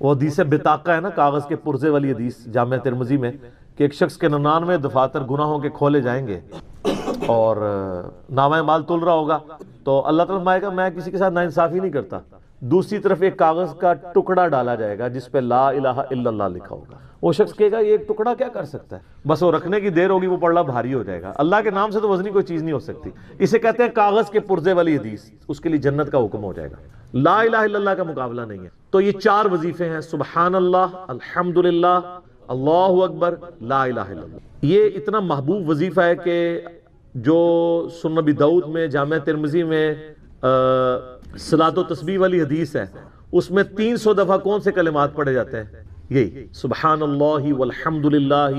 وہ حدیث بطاقہ ہے نا، کاغذ کے پرزے والی حدیث جامعہ ترمذی میں، کہ ایک شخص کے 99 دفاتر گناہوں کے کھولے جائیں گے اور نامہ مال تل رہا ہوگا، تو اللہ تعالیٰ فرمائے گا میں کسی کے ساتھ ناانصافی نہیں کرتا۔ دوسری طرف ایک کاغذ کا ٹکڑا ڈالا جائے گا جس پہ لا الہ الا اللہ لکھا ہوگا۔ وہ شخص کہے گا یہ ایک ٹکڑا کیا کر سکتا ہے، بس وہ رکھنے کی دیر ہوگی، وہ پڑھنا بھاری ہو جائے گا۔ اللہ کے نام سے تو وزنی کوئی چیز نہیں ہو سکتی، اسے کہتے ہیں کاغذ کے پرزے والی حدیث، اس کے لیے جنت کا حکم ہو جائے گا۔ لا الہ الا اللہ کا مقابلہ نہیں ہے۔ تو یہ 4 وظیفے ہیں، سبحان اللہ، الحمدللہ، اللہ اکبر، لا الہ الا اللہ۔ یہ اتنا محبوب وظیفہ ہے کہ جو سنن نبی داؤد میں، جامعہ ترمذی میں صلاۃ و تسبیح والی حدیث ہے، اس میں 300 دفعہ کون سے کلمات پڑھے جاتے ہیں؟ یہی سبحان اللہ والحمدللہ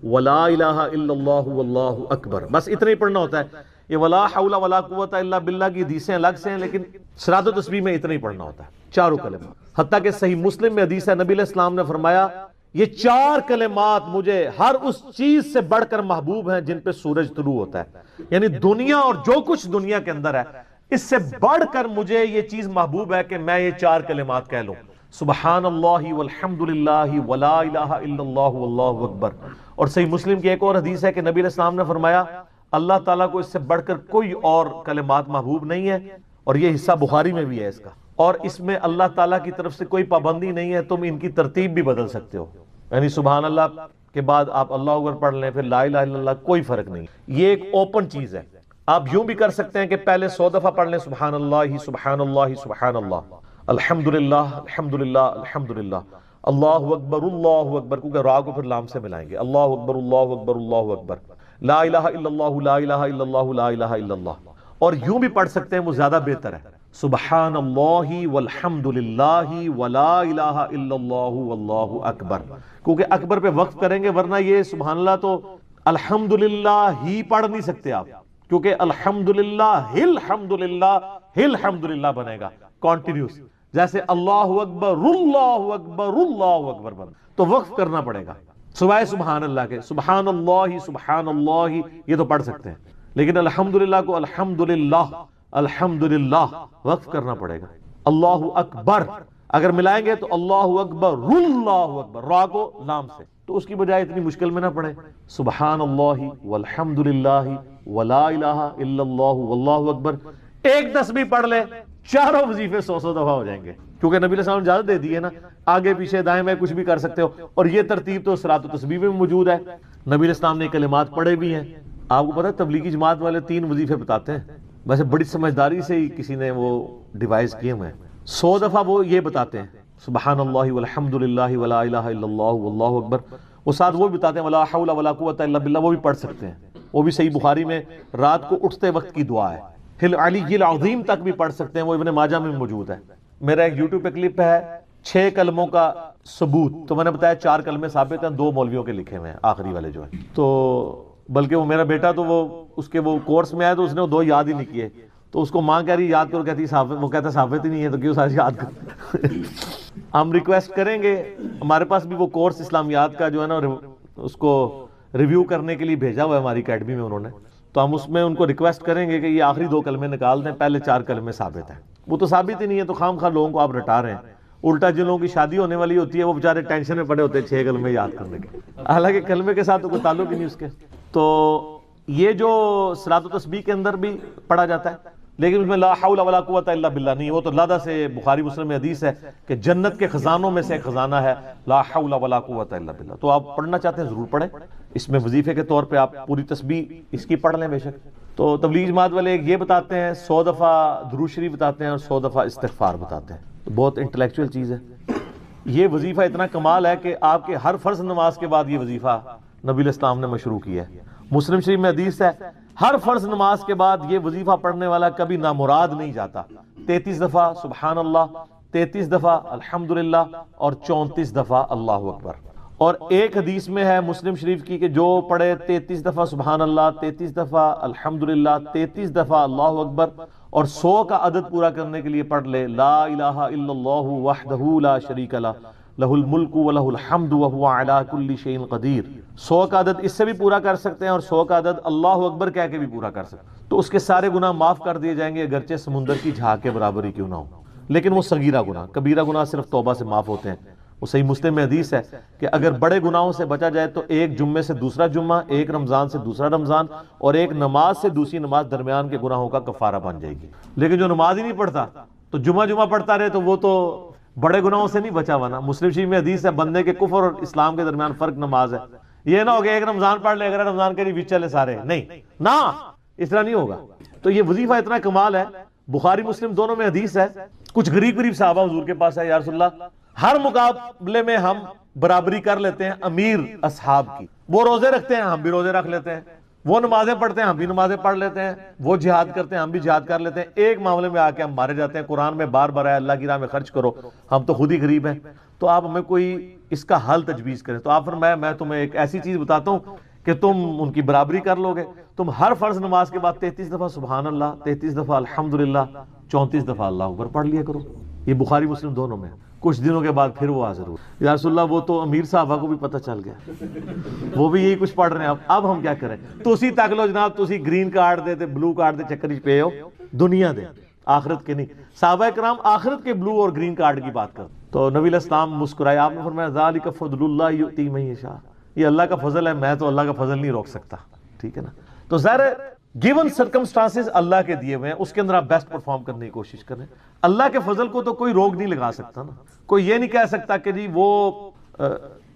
ولا الہ الا اللہ واللہ اکبر، بس اتنا ہی پڑھنا ہوتا ہے۔ یہ ولا حول ولا قوت الا باللہ کی حدیثیں الگ سے ہیں، لیکن صلاۃ و تسبیح میں اتنا ہی پڑھنا ہوتا ہے، چاروں کلمات۔ حتیٰ کہ صحیح مسلم میں حدیث ہے، نبی علیہ السلام نے فرمایا یہ 4 کلمات مجھے ہر اس چیز سے بڑھ کر محبوب ہیں جن پہ سورج طلوع ہوتا ہے، یعنی دنیا اور جو کچھ دنیا کے اندر ہے اس سے بڑھ کر مجھے یہ چیز محبوب ہے کہ میں یہ 4 کلمات کہہ لوں، سبحان اللہ والحمدللہ ولا الہ الا اللہ واللہ اکبر۔ اور صحیح مسلم کی ایک اور حدیث ہے کہ نبی علیہ السلام نے فرمایا اللہ تعالیٰ کو اس سے بڑھ کر کوئی اور کلمات محبوب نہیں ہے، اور یہ حصہ بخاری میں بھی ہے اس کا، اور اس میں اللہ تعالیٰ کی طرف سے کوئی پابندی نہیں ہے، تم ان کی ترتیب بھی بدل سکتے ہو، یعنی سبحان اللہ کے بعد آپ اللہ اکبر پڑھ لیں، پھر لا الہ الا اللہ، کوئی فرق نہیں۔ یہ ایک اوپن چیز ہے، آپ یوں بھی کر سکتے ہیں کہ پہلے 100 دفعہ پڑھ لیں سبحان اللہ سبحان اللہ سبحان اللہ، الحمدللہ الحمدللہ الحمدللہ، اللہ اکبر، کیونکہ را کو پھر لام سے ملائیں گے، اللہ اکبر اللہ اکبر اللہ اکبر، لا الہ الا اللہ لا الہ الا اللہ لا الہ الا اللہ۔ اور یوں بھی پڑھ سکتے ہیں، وہ زیادہ بہتر ہے، سبحان اللہ والحمدللہ ولا الہ الا اللہ واللہ اکبر، کیونکہ اکبر پہ وقف کریں گے، ورنہ یہ سبحان اللہ تو الحمدللہ ہی پڑھ نہیں سکتے آپ، کیونکہ الحمدللہ الحمدللہ الحمدللہ بنے گا کانٹینیوس، جیسے اللہ اکبر اللہ اکبر اللہ اکبر بن، تو وقف کرنا پڑے گا سوائے سبحان اللہ کے۔ سبحان اللہ یہ تو پڑھ سکتے ہیں، لیکن الحمدللہ کو الحمدللہ الحمدللہ وقف کرنا پڑے گا۔ اللہ اکبر اگر ملائیں گے تو اللہ اکبر اللہ اکبر، را کو لام سے، تو اس کی بجائے اتنی مشکل میں نہ پڑھیں، سبحان اللہ والحمدللہ ولا الہ الا اللہ واللہ اکبر، ایک تسبیح پڑھ لے، چاروں وظیفے 100 دفعہ ہو جائیں گے، کیونکہ نبی علیہ السلام نے اجازت دے دی ہے نا، آگے پیچھے دائیں بائیں کچھ بھی کر سکتے ہو، اور یہ ترتیب تو صلاۃ و تسبیح میں موجود ہے۔ نبی علیہ السلام نے کلمات پڑھے بھی ہیں، آپ کو پتہ ہے تبلیغی جماعت والے 3 وظیفے بتاتے ہیں، ویسے بڑی سمجھداری سے ہی کسی نے وہ ڈیوائز کیے ہوئے ہیں، 100 دفعہ وہ یہ بتاتے ہیں سبحان اللہ والحمدللہ ولا الہ الا اللہ واللہ اکبر، وہ ساتھ وہ بھی بتاتے ہیں ولا حول ولا قوت الا باللہ، وہ بھی پڑھ سکتے ہیں، وہ بھی صحیح بخاری میں رات کو اٹھتے وقت کی دعا ہے، العلی العظیم تک بھی پڑھ سکتے ہیں، وہ ابن ماجہ میں موجود ہے۔ میرا ایک یوٹیوب پہ کلپ ہے 6 کلموں کا ثبوت، تو میں نے بتایا 4 کلمے ثابت ہیں، 2 مولویوں کے لکھے ہوئے ہیں آخری والے جو ہیں، تو بلکہ وہ میرا بیٹا تو وہ کورس میں آیا تو اس نے وہ 2 یاد ہی نہیں کیے، تو اس کو ماں کہہ رہی یاد کرو، کہتی ثابت، وہ کہتا ثابت ہی نہیں ہے تو کیوں ساری یاد کرو۔ ہم ریکویسٹ کریں گے، ہمارے پاس بھی وہ کورس اسلامیات کا جو ہے نا اس کو ریویو کرنے کے لیے بھیجا ہوا ہے ہماری اکیڈمی میں انہوں نے، تو ہم اس میں ان کو ریکویسٹ کریں گے کہ یہ آخری 2 کلمے نکال دیں، پہلے 4 کلمے ثابت ہیں، وہ تو ثابت ہی نہیں ہے، تو خام خواہ لوگوں کو آپ رٹا رہے ہیں، الٹا جن لوگوں کی شادی ہونے والی ہوتی ہے وہ بیچارے ٹینشن میں پڑے ہوتے ہیں 6 کلمے یاد کرنے کے، حالانکہ کلمے کے ساتھ تو کوئی تعلق ہی نہیں اس کے۔ تو یہ جو صلاۃ و تسبیح کے اندر بھی پڑھا جاتا ہے، لیکن اس میں لا حول ولا قوت الا باللہ نہیں، وہ تو لادہ سے بخاری مسلم میں حدیث ہے کہ جنت کے خزانوں میں سے ایک خزانہ ہے لا حول ولا قوت الا باللہ، تو آپ پڑھنا چاہتے ہیں ضرور پڑھیں، اس میں وظیفے کے طور پہ آپ پوری تسبیح اس کی پڑھ لیں بے شک۔ تو تبلیغ جماعت والے یہ بتاتے ہیں 100 دفعہ درود شریف بتاتے ہیں اور 100 دفعہ استغفار بتاتے ہیں، بہت انٹلیکچوئل چیز ہے۔ یہ وظیفہ اتنا کمال ہے کہ آپ کے ہر فرض نماز کے بعد یہ وظیفہ نبی علیہ السلام نے مشروع کیا ہے، مسلم شریف میں حدیث ہے ہر فرض نماز کے بعد یہ وظیفہ پڑھنے والا کبھی نامراد نہیں جاتا، 33 دفعہ سبحان اللہ، 33 دفعہ الحمدللہ اور 34 دفعہ اللہ اکبر۔ اور ایک حدیث میں ہے مسلم شریف کی کہ جو پڑھے 33 دفعہ سبحان اللہ، 33 دفعہ الحمدللہ، 33 دفعہ اللہ اکبر اور 100 کا عدد پورا کرنے کے لیے پڑھ لے لا الہ الا اللہ وحدہ لا شریک لہ لہ الملک ولہ الحمد وہو علی کل شیء قدیر، 100 کا عدد اس سے بھی پورا کر سکتے ہیں اور 100 کا عدد اللہ اکبر کہہ کے بھی پورا کر سکتے ہیں، تو اس کے سارے گناہ معاف کر دیے جائیں گے، اگرچہ سمندر کی جھاگ کے برابر ہی کیوں نہ ہو، لیکن وہ صغیرہ گناہ، کبیرہ گناہ صرف توبہ سے معاف ہوتے ہیں، وہ صحیح مسلم میں حدیث ہے کہ اگر بڑے گناہوں سے بچا جائے تو ایک جمعے سے دوسرا جمعہ، ایک رمضان سے دوسرا رمضان، اور ایک نماز سے دوسری نماز درمیان کے گناہوں کا کفارہ بن جائے گی۔ لیکن جو نماز ہی نہیں پڑھتا تو جمعہ پڑھتا رہے تو وہ تو بڑے گناہوں سے نہیں بچا ہوا نا۔ مسلم شریف میں حدیث ہے بندے کے کفر اور اسلام کے درمیان فرق نماز ہے۔ یہ نہ ہو کہ ایک رمضان پڑھ لے، اگر رمضان کے لیے چلے سارے، نہیں نا، اس طرح نہیں ہوگا۔ تو یہ وظیفہ اتنا کمال ہے، بخاری مسلم دونوں میں حدیث ہے۔ کچھ غریب صحابہ حضور کے پاس ہے، یا رسول اللہ ہر مقابلے میں ہم برابری کر لیتے ہیں امیر اصحاب کی، وہ روزے رکھتے ہیں ہم بھی روزے رکھ لیتے ہیں، وہ نمازیں پڑھتے ہیں ہم بھی نمازیں پڑھ لیتے ہیں، وہ جہاد کرتے ہیں ہم بھی جہاد کر لیتے ہیں، ایک معاملے میں آ کے ہم مارے جاتے ہیں۔ قرآن میں بار بار ہے اللہ کی راہ میں خرچ کرو، ہم تو خود ہی غریب ہیں، تو آپ ہمیں کوئی اس کا حل تجویز کریں۔ تو آپ فرمایا میں تمہیں ایک ایسی چیز بتاتا ہوں کہ تم ان کی برابری کر لو گے۔ تم ہر فرض نماز کے بعد 33 دفعہ سبحان اللہ، 33 دفعہ الحمدللہ، 34 دفعہ اللہ اکبر پڑھ لیا کرو۔ یہ بخاری مسلم دونوں میں۔ کچھ دنوں کے بعد پھر وہ حاضر ہوئے، یا رسول اللہ وہ تو امیر صحابہ کو بھی پتہ چل گیا، وہ بھی یہی کچھ پڑھ رہے ہیں، اب ہم کیا کریں؟ تو اسی تک لو جناب، تو اسی گرین کارڈ دے تے بلو کارڈ دے چکر پہ ہو، دنیا دے آخرت کے نہیں۔ صحابہ کرام آخرت کے بلو اور گرین کارڈ کی بات کر، تو نبی علیہ السلام مسکرائے، آپ نے فرمایا ذالک فضل اللہ یؤتی من یشاء، یہ اللہ کا فضل ہے، میں تو اللہ کا فضل نہیں روک سکتا، ٹھیک ہے نا۔ تو ظاہر ہے گیون سرکمسٹانسز اللہ کے دیے ہوئے ہیں، اس کے اندر آپ بیسٹ پرفارم کرنے کی کوشش کریں۔ اللہ کے فضل کو تو کوئی روک نہیں لگا سکتا نا، کوئی یہ نہیں کہہ سکتا کہ جی وہ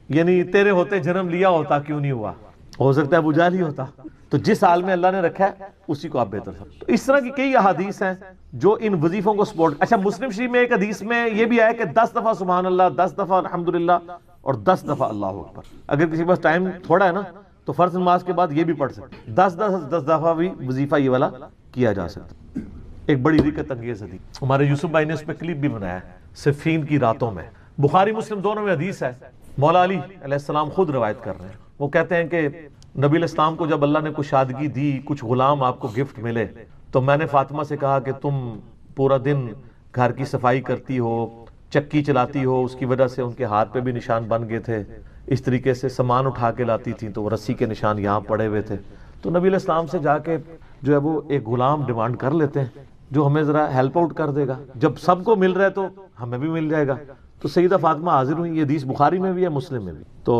یعنی تیرے ہوتے جنم لیا ہوتا کیوں نہیں ہوا، ہو سکتا ہے ابو جہل ہی ہوتا۔ تو جس حال میں اللہ نے رکھا ہے اسی کو آپ بہتر سمجھیں۔ تو اس طرح کی کئی احادیث ہیں جو ان وظیفوں کو سپورٹ۔ اچھا مسلم شریف میں ایک حدیث میں یہ بھی آیا کہ 10 دفعہ سبحان اللہ، 10 دفعہ الحمدللہ اور 10 دفعہ اللہ اکبر۔ اگر کسی کے پاس ٹائم تھوڑا ہے نا تو فرض نماز کے بعد یہ بھی پڑھ سکتے، 10 دفعہ بھی وظیفہ یہ والا کیا جا سکتا۔ ایک بڑی رکت انگیز حدیث، ہمارے یوسف بھائی نے اس پہ کلپ بھی بنایا ہے، صفین کی راتوں میں، بخاری مسلم دونوں میں حدیث ہے۔ مولا علی علیہ السلام خود روایت کر رہے ہیں، وہ کہتے ہیں کہ نبی علیہ السلام کو جب اللہ نے کشادگی دی، کچھ غلام آپ کو گفٹ ملے، تو میں نے فاطمہ سے کہا کہ تم پورا دن گھر کی صفائی کرتی ہو، چکی چلاتی ہو، اس کی وجہ سے ان کے ہاتھ پہ بھی نشان بن گئے تھے، اس طریقے سے سامان اٹھا کے لاتی تھیں تو وہ رسی کے نشان یہاں پڑے ہوئے تھے۔ تو نبی علیہ السلام سے جا کے جو ہے وہ ایک غلام ڈیمانڈ کر لیتے ہیں جو ہمیں ذرا ہیلپ آؤٹ کر دے گا، جب سب کو مل رہا ہے تو ہمیں بھی مل جائے گا۔ تو سیدہ فاطمہ حاضر ہوئی، یہ حدیث بخاری میں بھی ہے مسلم میں بھی۔ تو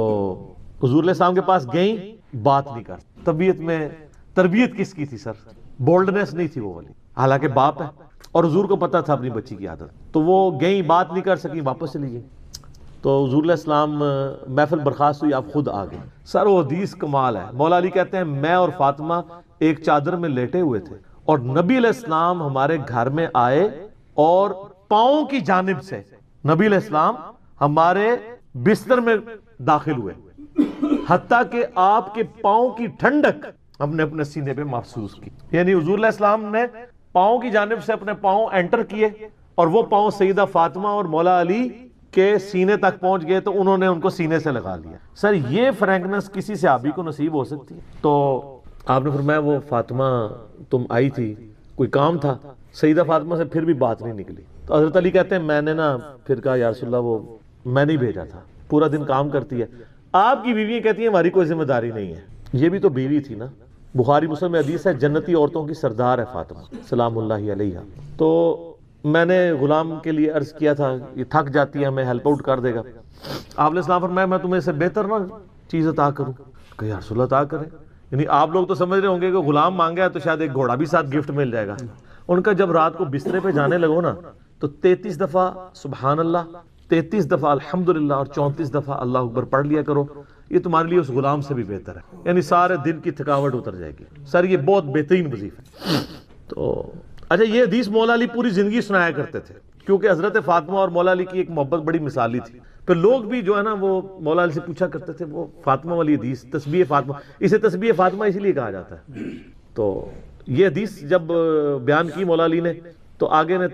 حضور علیہ السلام کے پاس گئیں، بات نہیں کر، طبیعت میں تربیت کس کی تھی سر؟ بولڈنس نہیں تھی وہ والی، حالانکہ باپ ہے اور حضور کو پتا تھا اپنی بچی کی عادت، تو وہ گئیں، بات نہیں کر سکیں، واپس چلی گئیں۔ تو حضور علیہ السلام محفل برخاست ہوئی، آپ خود آ گئے۔ سر وہ حدیث کمال ہے، مولا علی کہتے ہیں میں اور فاطمہ ایک چادر میں لیٹے ہوئے تھے اور نبی علیہ السلام ہمارے گھر میں آئے اور پاؤں کی جانب سے نبی علیہ السلام ہمارے بستر میں داخل ہوئے، حتیٰ کہ آپ کے پاؤں کی ٹھنڈک ہم نے اپنے سینے پہ محسوس کی۔ یعنی حضور علیہ السلام نے پاؤں کی جانب سے اپنے پاؤں انٹر کیے اور وہ پاؤں سیدہ فاطمہ اور مولا علی کے سینے تک پہنچ گئے تو انہوں نے ان کو سینے سے لگا لیا۔ سر یہ فرینکنس کسی صحابی کو نصیب ہو سکتی ہے؟ تو آپ نے فرمایا وہ فاطمہ تم آئی تھی، کوئی کام تھا؟ سیدہ فاطمہ سے پھر بھی بات نہیں نکلی۔ تو حضرت علی کہتے ہیں میں نے نا پھر کہا یا رسول اللہ وہ میں نہیں بھیجا تھا، پورا دن کام کرتی ہے۔ آپ کی بیویاں کہتی ہیں ہماری کوئی ذمہ داری نہیں ہے، یہ بھی تو بیوی تھی نا۔ بخاری مسلم میں حدیث ہے جنتی عورتوں کی سردار ہے فاطمہ سلام اللہ علیہا۔ تو میں نے غلام کے لیے عرض کیا تھا یہ تھک جاتی ہے، ہمیں ہیلپ آؤٹ کر دے گا۔ آپ علیہ السلام فرمایا میں تمہیں سے بہتر نہ چیز عطا کروں؟ کہ یا رسول اللہ عطا کریں۔ یعنی آپ لوگ تو سمجھ رہے ہوں گے کہ غلام مانگا ہے تو شاید ایک گھوڑا بھی ساتھ گفٹ مل جائے گا۔ ان کا جب رات کو بسترے پہ جانے لگو نا تو 33 دفعہ سبحان اللہ، 33 دفعہ الحمدللہ اور 34 دفعہ اللہ اکبر پڑھ لیا کرو، یہ تمہارے لیے اس غلام سے بھی بہتر ہے، یعنی سارے دن کی تھکاوٹ اتر جائے گی۔ سر یہ بہت بہترین وظیفہ ہے۔ تو اچھا یہ حدیث مولا علی پوری زندگی سنایا کرتے تھے کیونکہ حضرت فاطمہ اور مولا علی کی ایک محبت بڑی مثالی تھی۔ پھر لوگ بھی جو ہے نا وہ مولا علی سے پوچھا کرتے تھے وہ فاطمہ والی حدیث، تسبیح فاطمہ، اسے تسبیح فاطمہ اسی لیے کہا جاتا ہے۔ تو یہ حدیث جب بیان کی مولا علی نے تو آگے نے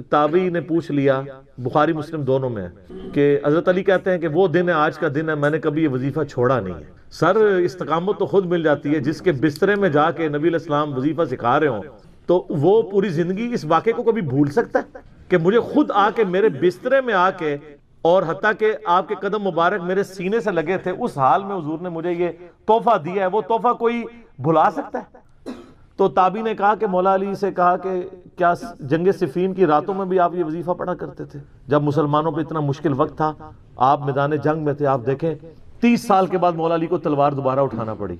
تابعین نے پوچھ لیا، بخاری مسلم دونوں میں ہے کہ حضرت علی کہتے ہیں کہ وہ دن ہے آج کا دن ہے، میں نے کبھی یہ وظیفہ چھوڑا نہیں ہے۔ سر استقامت تو خود مل جاتی ہے، جس کے بسترے میں جا کے نبی علیہ السلام وظیفہ سکھا رہے ہوں تو وہ پوری زندگی اس واقعے کو کبھی بھول سکتا ہے کہ مجھے خود آ کے میرے بسترے میں آ کے اور حتیٰ کہ آپ کے قدم مبارک میرے سینے سے لگے تھے، اس حال میں حضور نے مجھے یہ تحفہ دیا ہے، وہ تحفہ کوئی بھلا سکتا ہے؟ تو تابعی نے کہا کہ مولا علی سے کہا کہ کیا جنگ صفین کی راتوں میں بھی آپ یہ وظیفہ پڑھا کرتے تھے جب مسلمانوں پہ اتنا مشکل وقت تھا، آپ میدان جنگ میں تھے؟ آپ دیکھیں 30 سال کے بعد مولا علی کو تلوار دوبارہ اٹھانا پڑی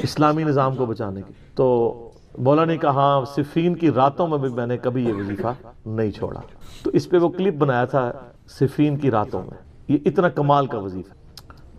اسلامی نظام کو بچانے کی۔ تو مولا نے کہا ہاں صفین کی راتوں میں بھی میں نے کبھی یہ وظیفہ نہیں چھوڑا۔ تو اس پہ وہ کلپ بنایا تھا صفین کی راتوں میں، یہ اتنا کمال کا وظیفہ۔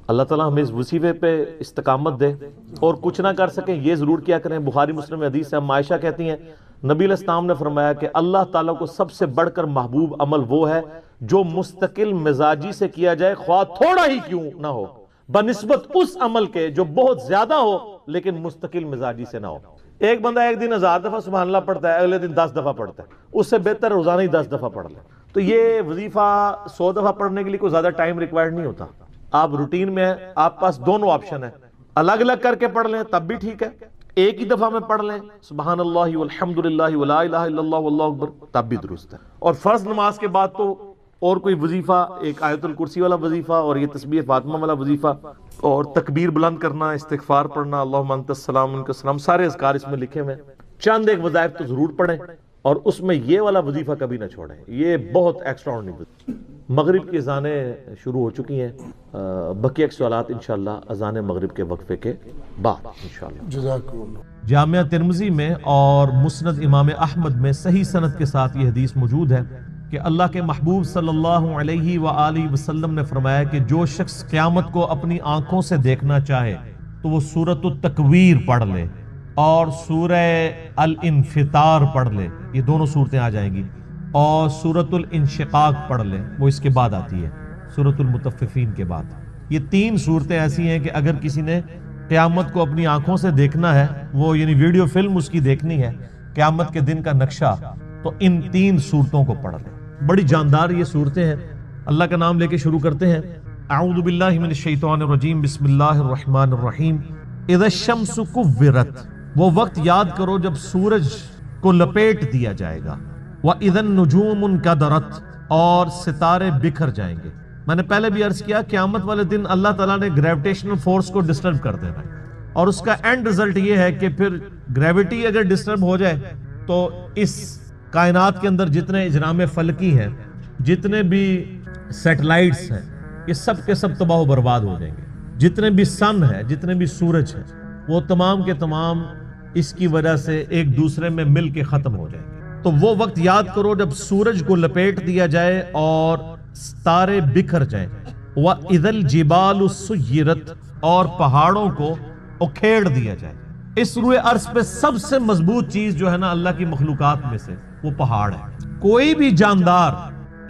اللہ تعالیٰ ہمیں اس وظیفے پہ استقامت دے، اور کچھ نہ کر سکیں یہ ضرور کیا کریں۔ بخاری مسلم میں حدیث ہے، ہم عائشہ کہتی ہیں نبی علیہ السلام نے فرمایا کہ اللہ تعالیٰ کو سب سے بڑھ کر محبوب عمل وہ ہے جو مستقل مزاجی سے کیا جائے، خواہ تھوڑا ہی کیوں نہ ہو، بنسبت اس عمل کے جو بہت زیادہ ہو لیکن مستقل مزاجی سے نہ ہو۔ ایک بندہ ایک دن 1000 دفعہ سبحان اللہ پڑھتا ہے، اگلے دن 10 دفعہ پڑھتا ہے، اس سے بہتر روزانہ ہی 10 دفعہ پڑھ لے۔ تو یہ وظیفہ 100 دفعہ پڑھنے کے لیے کوئی زیادہ ٹائم ریکوائرڈ نہیں ہوتا۔ آپ روٹین میں ہیں، آپ پاس دونوں آپشن ہیں، الگ الگ کر کے پڑھ لیں تب بھی ٹھیک ہے، ایک ہی دفعہ میں پڑھ لیں سبحان اللہ والحمدللہ ولا الہ الا اللہ واللہ اکبر تب بھی درست ہے۔ اور فرض نماز کے بعد تو اور کوئی وظیفہ، ایک آیت الکرسی والا وظیفہ اور یہ تسبیح فاطمہ والا وظیفہ اور تکبیر بلند کرنا، استغفار پڑھنا، اللہم انت السلام منک السلام، سارے اذکار اس میں لکھے ہوئے ہیں۔ چند ایک وظائف تو ضرور پڑھیں، اور اس میں یہ والا وظیفہ کبھی نہ چھوڑیں، یہ بہت ایکسٹرا آرڈنری۔ مغرب کی اذانیں شروع ہو چکی ہیں، بقیہ صلوات انشاءاللہ اذان مغرب کے وقفے کے بعد انشاءاللہ۔ جزاکم اللہ۔ جامعہ ترمذی میں اور مسند امام احمد میں صحیح سند کے ساتھ یہ حدیث موجود ہے کہ اللہ کے محبوب صلی اللہ علیہ وآلہ وسلم نے فرمایا کہ جو شخص قیامت کو اپنی آنکھوں سے دیکھنا چاہے تو وہ سورۃ التکویر پڑھ لے اور سورہ الانفطار پڑھ لے، یہ دونوں صورتیں آ جائیں گی، اور سورۃ الانشقاق پڑھ لے، وہ اس کے بعد آتی ہے سورۃ المطففین کے بعد۔ یہ 3 صورتیں ایسی ہیں کہ اگر کسی نے قیامت کو اپنی آنکھوں سے دیکھنا ہے، وہ یعنی ویڈیو فلم اس کی دیکھنی ہے قیامت کے دن کا نقشہ، تو ان 3 صورتوں کو پڑھ لیں۔ بڑی جاندار یہ صورتیں ہیں۔ اللہ کا نام لے کے شروع کرتے ہیں۔ اعوذ باللہ من الشیطان الرجیم، بسم اللہ الرحمن الرحیم۔ اذا الشمس کورت، وہ وقت یاد کرو جب سورج کو لپیٹ دیا جائے گا، وَإِذَا النُّجُومُ انْكَدَرَتْ، اور ستارے بکھر جائیں گے۔ میں نے پہلے بھی عرض کیا قیامت والے دن اللہ تعالیٰ نے گریویٹیشنل فورس کو ڈسٹرب کر دینا ہے، اور اس کا اینڈ رزلٹ یہ ہے کہ پھر گریویٹی اگر ڈسٹرب ہو جائے تو اس کائنات کے اندر جتنے اجرام فلکی ہیں، جتنے بھی سیٹلائٹس ہیں، یہ سب کے سب تباہ و برباد ہو جائیں گے۔ جتنے بھی سن ہے، جتنے بھی سورج ہیں، وہ تمام کے تمام اس کی وجہ سے ایک دوسرے میں مل کے ختم ہو جائیں گے۔ تو وہ وقت یاد کرو جب سورج کو لپیٹ دیا جائے اور ستارے بکھر جائیں، وَإِذَا الْجِبَالُ سُيِّرَتْ، اور پہاڑوں کو اکھیڑ دیا جائے۔ اس روئے عرض پہ سب سے مضبوط چیز جو ہے نا اللہ کی مخلوقات میں سے، وہ پہاڑ ہے۔ کوئی بھی جاندار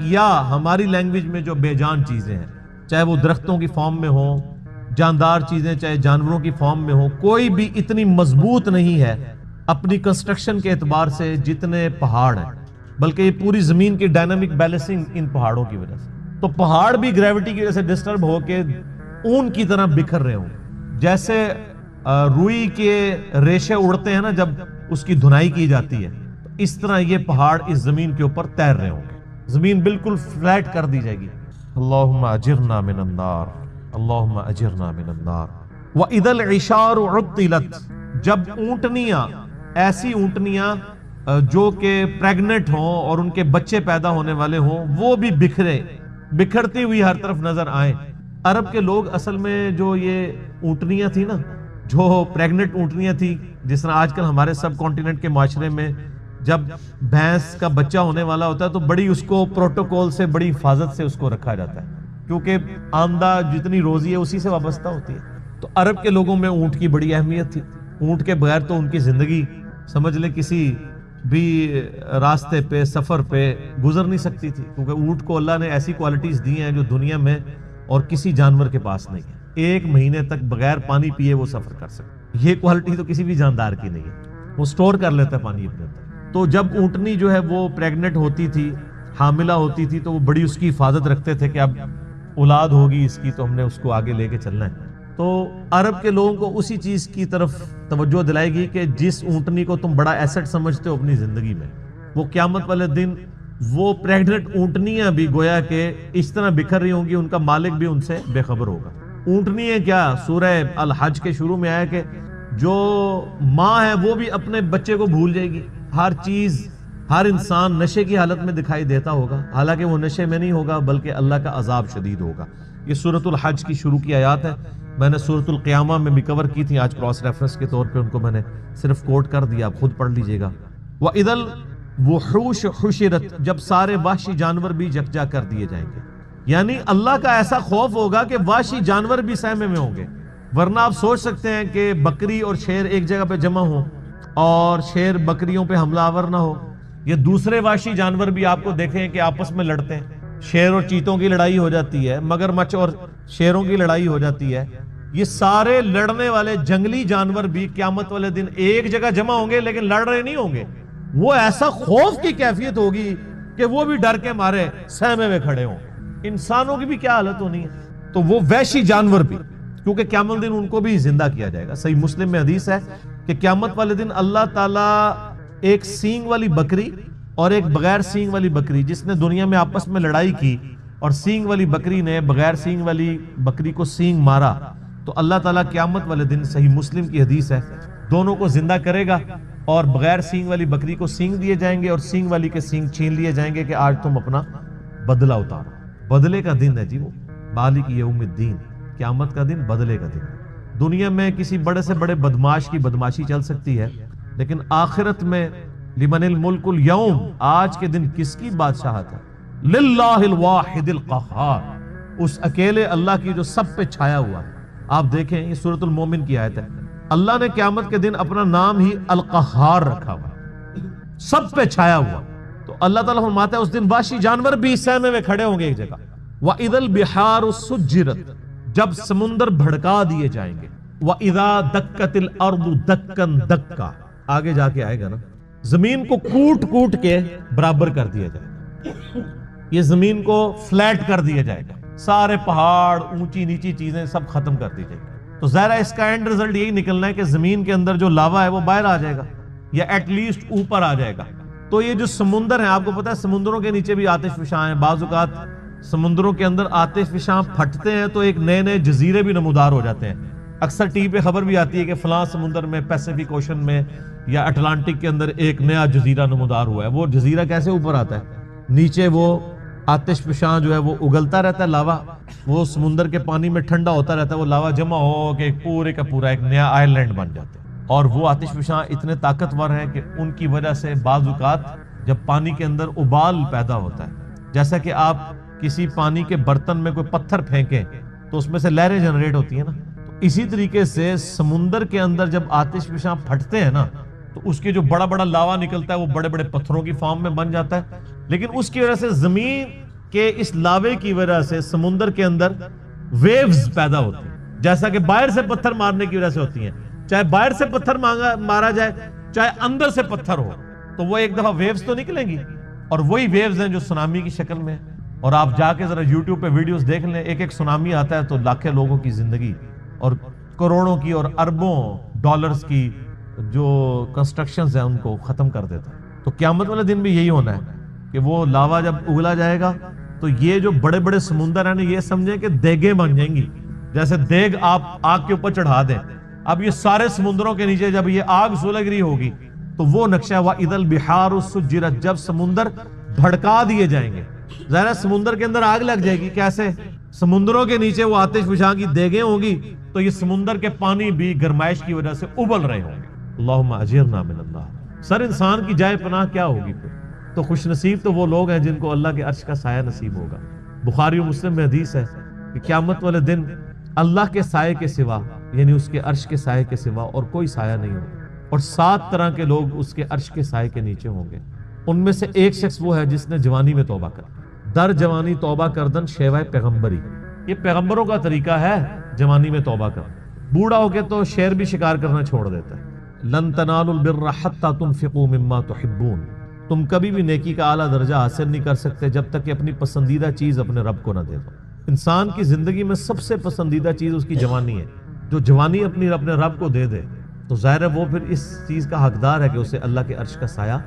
یا ہماری لینگویج میں جو بے جان چیزیں ہیں، چاہے وہ درختوں کی فارم میں ہوں، جاندار چیزیں چاہے جانوروں کی فارم میں ہوں، کوئی بھی اتنی مضبوط نہیں ہے اپنی کنسٹرکشن کے اعتبار سے جتنے پہاڑ ہیں، بلکہ یہ پوری زمین کی ڈائنامک بیلنسنگ ان پہاڑوں کی وجہ سے۔ تو پہاڑ بھی گریوٹی کی وجہ سے ڈسٹرب ہو کے اون کی طرح بکھر رہے ہوں، جیسے روئی کے ریشے اڑتے ہیں نا جب اس کی دھنائی کی جاتی ہے، اس طرح یہ پہاڑ اس زمین کے اوپر تیر رہے ہوں گے، زمین بالکل فلیٹ کر دی جائے گی۔ اللہم اجرنا من النار، اللہم اجرنا من النار۔ وَإِذَا الْعِشَارُ عُطِّلَتْ، جب اونٹنیاں، ایسی اونٹنیاں جو کہ پریگننٹ ہوں اور ان کے بچے پیدا ہونے والے ہوں، وہ بھی بکھرتی ہوئی ہر طرف نظر آئیں۔ عرب کے لوگ اصل میں جو یہ اونٹنیاں تھی نا، جو پریگننٹ اونٹنیاں تھی، جس طرح آج کل ہمارے سب کانٹیننٹ کے معاشرے میں جب بھینس کا بچہ ہونے والا ہوتا ہے تو بڑی اس کو پروٹوکول سے، بڑی حفاظت سے اس کو رکھا جاتا ہے، کیونکہ آمدہ جتنی روزی ہے اسی سے وابستہ ہوتی ہے۔ تو عرب کے لوگوں میں اونٹ کی بڑی اہمیت تھی، اونٹ کے بغیر تو ان کی زندگی سمجھ لے کسی بھی راستے پہ، سفر پہ گزر نہیں سکتی تھی، کیونکہ اونٹ کو اللہ نے ایسی کوالٹیز دی ہیں جو دنیا میں اور کسی جانور کے پاس نہیں ہے۔ 1 مہینے تک بغیر پانی پیے وہ سفر کر سکتے، یہ کوالٹی تو کسی بھی جاندار کی نہیں ہے، وہ سٹور کر لیتا ہے پانی اپنے اندر۔ تو جب اونٹنی جو ہے وہ پریگننٹ ہوتی تھی، حاملہ ہوتی تھی، تو وہ بڑی اس کی حفاظت رکھتے تھے کہ اب اولاد ہوگی اس کی تو ہم نے اس کو آگے لے کے چلنا ہے۔ تو عرب کے لوگوں کو اسی چیز کی طرف توجہ دلائے گی کہ جس اونٹنی کو تم بڑا ایسٹ سمجھتے ہو اپنی زندگی میں، وہ قیامت والے دن وہ پریگننٹ اونٹنیاں بھی گویا کہ اس طرح بکھر رہی ہوں گی، ان کا مالک بھی ان سے بے خبر ہوگا۔ اونٹنی ہے کیا، سورہ الحج کے شروع میں آیا کہ جو ماں ہے وہ بھی اپنے بچے کو بھول جائے گی. ہر چیز، ہر انسان نشے کی حالت میں دکھائی دیتا ہوگا، حالانکہ وہ نشے میں نہیں ہوگا بلکہ اللہ کا عذاب شدید ہوگا. یہ سورۃ الحج کی شروع کی آیات ہے. میں نے سورۃ القیامہ میں بھی کور کی تھی، آج کراس ریفرنس کے طور پہ ان کو میں نے صرف کوٹ کر دیا، آپ خود پڑھ لیجئے گا. وَإِذَا الْوُحُوشُ حُشِرَتْ، جب سارے وحشی جانور بھی یکجا کر دیے جائیں گے. یعنی اللہ کا ایسا خوف ہوگا کہ وحشی جانور بھی سہمے میں ہوں گے. ورنہ آپ سوچ سکتے ہیں کہ بکری اور شیر ایک جگہ پہ جمع ہوں اور شیر بکریوں پہ حملہ آور نہ ہو. یہ دوسرے وحشی جانور بھی آپ کو دیکھیں کہ آپس میں لڑتے ہیں. شیر اور چیتوں کی لڑائی ہو جاتی ہے، مگرمچھ اور شیروں کی لڑائی ہو جاتی ہے. یہ سارے لڑنے والے جنگلی جانور بھی قیامت والے دن ایک جگہ جمع ہوں گے، لیکن لڑ رہے نہیں ہوں گے. وہ ایسا خوف کی کیفیت ہوگی کہ وہ بھی ڈر کے مارے سہمے میں کھڑے ہوں. انسانوں کی بھی کیا حالت ہونی ہے، تو وہ وحشی جانور بھی، کیونکہ قیامت دن ان کو بھی زندہ کیا جائے گا. صحیح مسلم میں حدیث ہے کہ قیامت والے دن اللہ تعالیٰ ایک سینگ والی بکری اور ایک بغیر سینگ والی بکری، جس نے دنیا میں آپس میں لڑائی کی اور سینگ والی بکری نے بغیر سینگ والی بکری کو سینگ مارا، تو اللہ تعالیٰ قیامت والے دن، صحیح مسلم کی حدیث ہے، دونوں کو زندہ کرے گا اور بغیر سینگ والی بکری کو سینگ دیے جائیں گے اور سینگ والی کے سینگ چھین لیے جائیں گے کہ آج تم اپنا بدلہ اتارو. بدلے کا دن ہے جی وہ، مالک یوم الدین، قیامت کا دن بدلے کا دن. دنیا میں کسی بڑے سے بڑے بدماش کی بدماشی چل سکتی ہے، لیکن آخرت میں لمن الملک اليوم، آج کے دن کس کی بادشاہت ہے؟ للہ الواحد القہار، اس اکیلے اللہ کی جو سب پہ چھایا ہوا ہے. آپ دیکھیں یہ سورۃ المومن کی آیت ہے. اللہ نے قیامت کے دن اپنا نام ہی القہار رکھا ہوا، سب پہ چھایا ہوا. تو اللہ تعالیٰ فرماتا ہے اس دن وحشی جانور بھی سہمے میں کھڑے ہوں گے ایک جگہ. وَإِذَا الْبِحَارُ سُجِّرَتْ، جب سمندر بھڑکا دیے جائیں گے. وَإِذَا دَكَّتِ الْأَرْضُ دَكًّا دَكًّا، آگے جا کے آئے گا نا، زمین کو کوٹ کوٹ کے برابر کر دیا جائے گا. یہ زمین کو فلیٹ کر دیا جائے گا، سارے پہاڑ، اونچی نیچی چیزیں سب ختم کر دی جائے گی. تو ظاہر ہے اس کا اینڈ رزلٹ یہی نکلنا ہے کہ زمین کے اندر جو لاوا ہے وہ باہر آ جائے گا یا ایٹ لیسٹ اوپر آ جائے گا. تو یہ جو سمندر ہیں، آپ کو پتا ہے سمندروں کے نیچے بھی آتش فشاں ہیں. بعض اوقات سمندروں کے اندر آتش فشاں پھٹتے ہیں تو ایک نئے نئے جزیرے بھی نمودار ہو جاتے ہیں. اکثر ٹی وی پہ خبر بھی آتی ہے کہ فلاں سمندر میں، پیسیفک اوشن میں یا اٹلانٹک کے اندر ایک نیا جزیرہ نمودار ہوا ہے. وہ جزیرہ کیسے اوپر آتا ہے؟ نیچے وہ آتش فشاں جو ہے وہ اگلتا رہتا ہے، لاوا، وہ سمندر کے پانی میں ٹھنڈا ہوتا رہتا ہے، وہ لاوا جمع ہو کے پورے کا پورا ایک نیا آئر لینڈ بن جاتا ہے. اور وہ آتش فشاں اتنے طاقتور ہیں کہ ان کی وجہ سے بعض اوقات جب پانی کے اندر ابال پیدا ہوتا ہے، جیسا کہ آپ کسی پانی کے برتن میں کوئی پتھر پھینکیں تو اس میں سے لہریں جنریٹ ہوتی ہیں نا، تو اسی طریقے سے سمندر کے اندر جب آتش فشاں پھٹتے ہیں نا تو اس کے جو بڑا بڑا لاوا نکلتا ہے وہ بڑے بڑے پتھروں کی فارم میں بن جاتا ہے. لیکن اس کی وجہ سے زمین کے اس لاوے کی وجہ سے سمندر کے اندر ویوز پیدا ہوتی ہیں، جیسا کہ باہر سے پتھر مارنے کی وجہ سے ہوتی ہیں. چاہے باہر سے پتھر مارا جائے چاہے اندر سے پتھر ہو، تو وہ ایک دفعہ ویوز تو نکلیں گی، اور وہی ویوز ہیں جو سونامی کی شکل میں. اور آپ جا کے ذرا یوٹیوب پہ ویڈیوز دیکھ لیں، ایک ایک سونامی آتا ہے تو لاکھوں لوگوں کی زندگی اور کروڑوں کی اور اربوں ڈالرز کی جو کنسٹرکشنز ہیں ان کو ختم کر دیتا ہے. تو قیامت والے دن بھی یہی ہونا ہے کہ وہ لاوا جب اگلا جائے گا تو یہ جو بڑے بڑے سمندر ہیں یہ سمجھیں کہ دیگیں بن جائیں گی، جیسے دیگ آپ آگ کے اوپر چڑھا دیں. اب یہ سارے سمندروں کے نیچے جب یہ آگ سلگ رہی ہوگی تو وہ نقشہ وَإِذَا الْبِحَارُ سُجِّرَتْ، جب سمندر بھڑکا دیے جائیں گے. ظاہر ہے سمندر کے اندر آگ لگ جائے گی، کیسے؟ سمندروں کے نیچے وہ آتش فشاں کی دیگیں ہوں گی تو یہ سمندر کے پانی بھی گرمائش کی وجہ سے ابل رہے ہوں گے. اللہم اجرنا من النار. سر انسان کی جائے پناہ کیا ہوگی پھر؟ تو خوش نصیب تو وہ لوگ ہیں جن کو اللہ کے عرش کا سایہ نصیب ہوگا. بخاری و مسلم میں حدیث ہے کہ قیامت والے دن اللہ کے سائے کے سوا، یعنی اس کے عرش کے سائے کے سوا اور کوئی سایہ نہیں ہوگا، اور 7 طرح کے لوگ اس کے عرش کے سائے کے نیچے ہوں گے. ان میں سے ایک شخص وہ ہے جس نے جوانی میں توبہ کر، در جوانی توبہ کردن شیوہ پیغمبری. یہ پیغمبروں کا طریقہ ہے جوانی میں توبہ کر. بوڑھا ہو کے تو شیر بھی شکار کرنا چھوڑ دیتا ہے. لن تنالوا البر حتى تنفقوا مما تحبون، تم کبھی بھی نیکی کا اعلیٰ درجہ حاصل نہیں کر سکتے جب تک کہ اپنی پسندیدہ چیز اپنے رب کو نہ دے دو. انسان کی زندگی میں سب سے پسندیدہ چیز اس کی جوانی ہے. جو جوانی اپنے رب کو دے دے تو ظاہر ہے وہ پھر اس چیز کا حقدار ہے کہ اسے اللہ کے عرش کا سایہ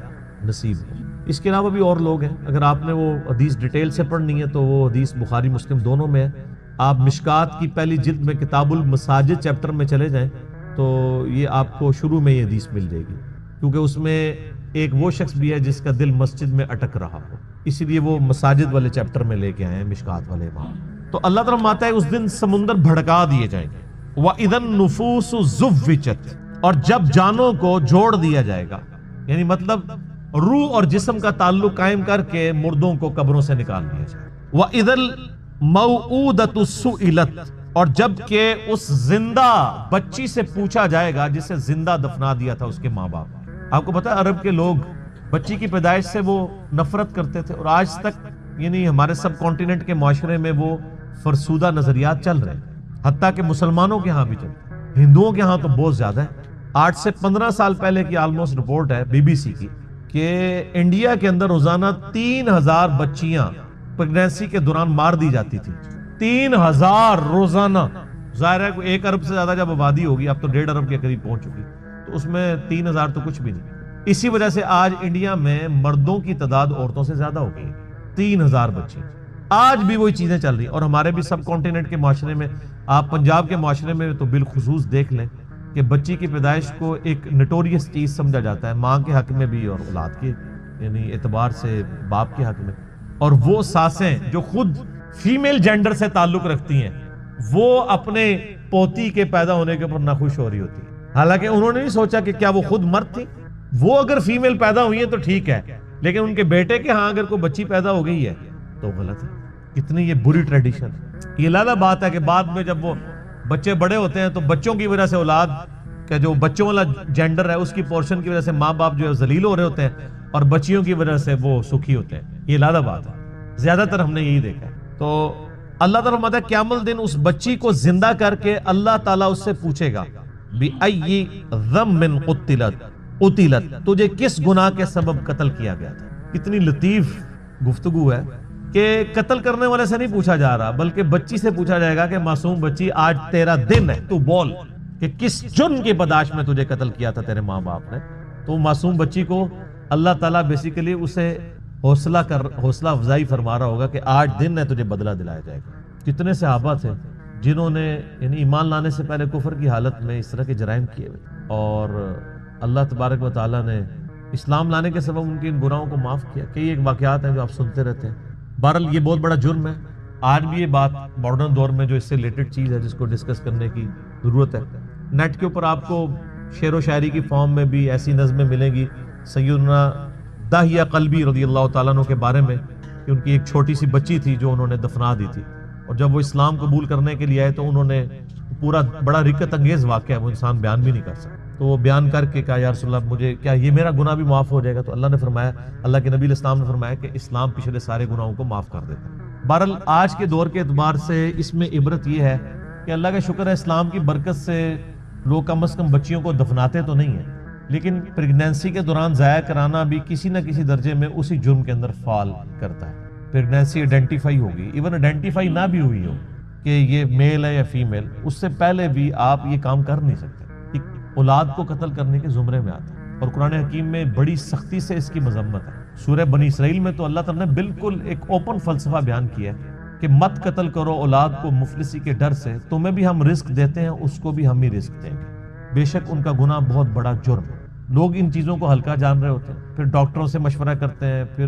نصیب ہو. اس کے علاوہ بھی اور لوگ ہیں، اگر آپ نے وہ حدیث ڈیٹیل سے پڑھنی ہے تو وہ حدیث بخاری مسلم دونوں میں ہے. آپ مشکات کی پہلی جلد میں کتاب المساجد چیپٹر میں چلے جائیں تو یہ آپ کو شروع میں یہ حدیث مل جائے گی، کیونکہ اس میں ایک وہ شخص بھی ہے جس کا دل مسجد میں اٹک رہا ہو، اسی لیے وہ مساجد والے چیپٹر میں لے کے آئے ہیں، مشکات والے امام۔ تو اللہ تعالیٰ فرماتا ہے اس دن سمندر بھڑکا دیے جائیں گے، وَإِذَا النُّفُوسُ زُوِّجَتْ، اور جب جانوں کو جوڑ دیا جائے گا، یعنی مطلب روح اور جسم کا تعلق قائم کر کے مردوں کو قبروں سے نکال دیا جائے۔ وَإِذَا الْمَوْءُودَةُ سُئِلَتْ، اور جب کہ اس زندہ بچی سے پوچھا جائے گا جسے زندہ دفنا دیا تھا اس کے ماں باپ۔ آپ کو پتا ہے عرب کے لوگ بچی کی پیدائش سے وہ نفرت کرتے تھے، اور آج تک یعنی ہمارے سب کانٹیننٹ کے معاشرے میں وہ فرسودہ نظریات چل رہے ہیں، حتیٰ کہ مسلمانوں کے ہاں بھی چلتے ہیں، ہندوؤں کے ہاں تو بہت زیادہ ہے۔ 8 سے 15 سال پہلے کی آلموسٹ رپورٹ ہے BBC کی کہ انڈیا کے اندر روزانہ 3000 بچیاں پریگنینسی کے دوران مار دی جاتی تھی، 3000 روزانہ۔ ظاہر ہے 1 ارب سے زیادہ جب آبادی ہوگی، اب تو 1.5 ارب کے قریب پہنچ چکی، تو اس میں 3000 تو کچھ بھی نہیں۔ اسی وجہ سے آج انڈیا میں مردوں کی تعداد عورتوں سے زیادہ ہو گئی، 3000 بچے۔ آج بھی وہی چیزیں چل رہی ہیں، اور ہمارے بھی سب کانٹیننٹ کے معاشرے میں، آپ پنجاب کے معاشرے میں تو بالخصوص دیکھ لیں کہ بچی کی پیدائش کو ایک نٹوریس چیز سمجھا جاتا ہے، ماں کے حق میں بھی اور اولاد کے یعنی اعتبار سے باپ کے حق میں۔ اور وہ ساسیں جو خود فیمیل جینڈر سے تعلق رکھتی ہیں، وہ اپنے پوتی کے پیدا ہونے کے اوپر ناخوش ہو رہی ہوتی ہیں، حالانکہ انہوں نے نہیں سوچا کہ کیا وہ خود مرد تھی۔ وہ اگر فیمیل پیدا ہوئی ہے تو ٹھیک ہے، لیکن ان کے بیٹے کے ہاں اگر کوئی بچی پیدا ہو گئی ہے تو غلط ہے۔ کتنی یہ بری ٹریڈیشن۔ یہ لالا بات ہے کہ بعد میں جب وہ بچے بڑے ہوتے ہیں تو بچوں کی وجہ سے اولاد کا جو بچوں والا جینڈر ہے اس کی پورشن کی وجہ سے ماں باپ جو ہے ذلیل ہو رہے ہوتے ہیں، اور بچیوں کی وجہ سے وہ سکھی ہوتے ہیں۔ یہ لالا بات ہے، زیادہ تر ہم نے یہی دیکھا ہے۔ تو اللہ تعالیٰ فرماتا ہے قیامت دن اس بچی کو زندہ کر کے اللہ تعالیٰ اس سے پوچھے گا بِأَيِّ ذَنبٍ قُتِلَتْ، تجھے کس گناہ کے سبب قتل کیا گیا تھا۔ کتنی لطیف گفتگو ہے کہ قتل کرنے والے سے نہیں پوچھا جا رہا، بلکہ بچی سے پوچھا جائے گا کہ معصوم بچی آج تیرا دن ہے، تو بول کہ کس جرم کی پاداش میں تجھے قتل کیا تھا تیرے ماں باپ نے۔ تو معصوم بچی کو اللہ تعالیٰ بیسیکلی اسے حوصلہ افزائی فرما رہا ہوگا کہ آج دن ہے، تجھے بدلہ دلایا جائے گا۔ کتنے صحابہ تھے جنہوں نے یعنی ایمان لانے سے پہلے کفر کی حالت میں اس طرح کے جرائم کیے ہوئے، اور اللہ تبارک و تعالیٰ نے اسلام لانے کے سبب ان کے ان گناہوں کو معاف کیا۔ کئی ایک واقعات ہیں جو آپ سنتے رہتے ہیں۔ بہرحال یہ بہت بڑا جرم ہے۔ آج بھی یہ بات ماڈرن دور میں جو اس سے ریلیٹڈ چیز ہے جس کو ڈسکس کرنے کی ضرورت ہے۔ نیٹ کے اوپر آپ کو شعر و شاعری کی فارم میں بھی ایسی نظمیں ملیں گی سیدنا داہیہ قلبی رضی اللہ تعالیٰ عنہ کے بارے میں، کہ ان کی ایک چھوٹی سی بچی تھی جو انہوں نے دفنا دی تھی، اور جب وہ اسلام قبول کرنے کے لیے آئے تو انہوں نے پورا بڑا رکت انگیز واقعہ ہے، وہ انسان بیان بھی نہیں کر سکتا، تو وہ بیان کر کے کہا یا رسول اللہ مجھے کیا یہ میرا گناہ بھی معاف ہو جائے گا؟ تو اللہ نے فرمایا، اللہ کے نبی علیہ السلام نے فرمایا کہ اسلام پچھلے سارے گناہوں کو معاف کر دیتا ہے۔ بہرحال آج کے دور کے اعتبار سے اس میں عبرت یہ ہے کہ اللہ کا شکر ہے اسلام کی برکت سے لوگ کم از کم بچیوں کو دفناتے تو نہیں ہیں، لیکن پریگنینسی کے دوران ضائع کرانا بھی کسی نہ کسی درجے میں اسی جرم کے اندر فال کرتا ہے۔ پریگنینسی آئیڈینٹیفائی ہوگی، ایون آئیڈینٹیفائی نہ بھی ہوئی ہو کہ یہ میل ہے یا فیمیل، اس سے پہلے بھی آپ یہ کام کر نہیں سکتے، ایک اولاد کو قتل کرنے کے زمرے میں آتا ہے، اور قرآن حکیم میں بڑی سختی سے اس کی مذمت ہے۔ سورہ بنی اسرائیل میں تو اللہ تعالیٰ نے بالکل ایک اوپن فلسفہ بیان کیا ہے کہ مت قتل کرو اولاد کو مفلسی کے ڈر سے، تمہیں بھی ہم رزق دیتے ہیں، اس کو بھی ہم ہی رزق دیں گے، بے شک ان کا گناہ بہت بڑا جرم ہے۔ لوگ ان چیزوں کو ہلکا جان رہے ہوتے ہیں، پھر ڈاکٹروں سے مشورہ کرتے ہیں، پھر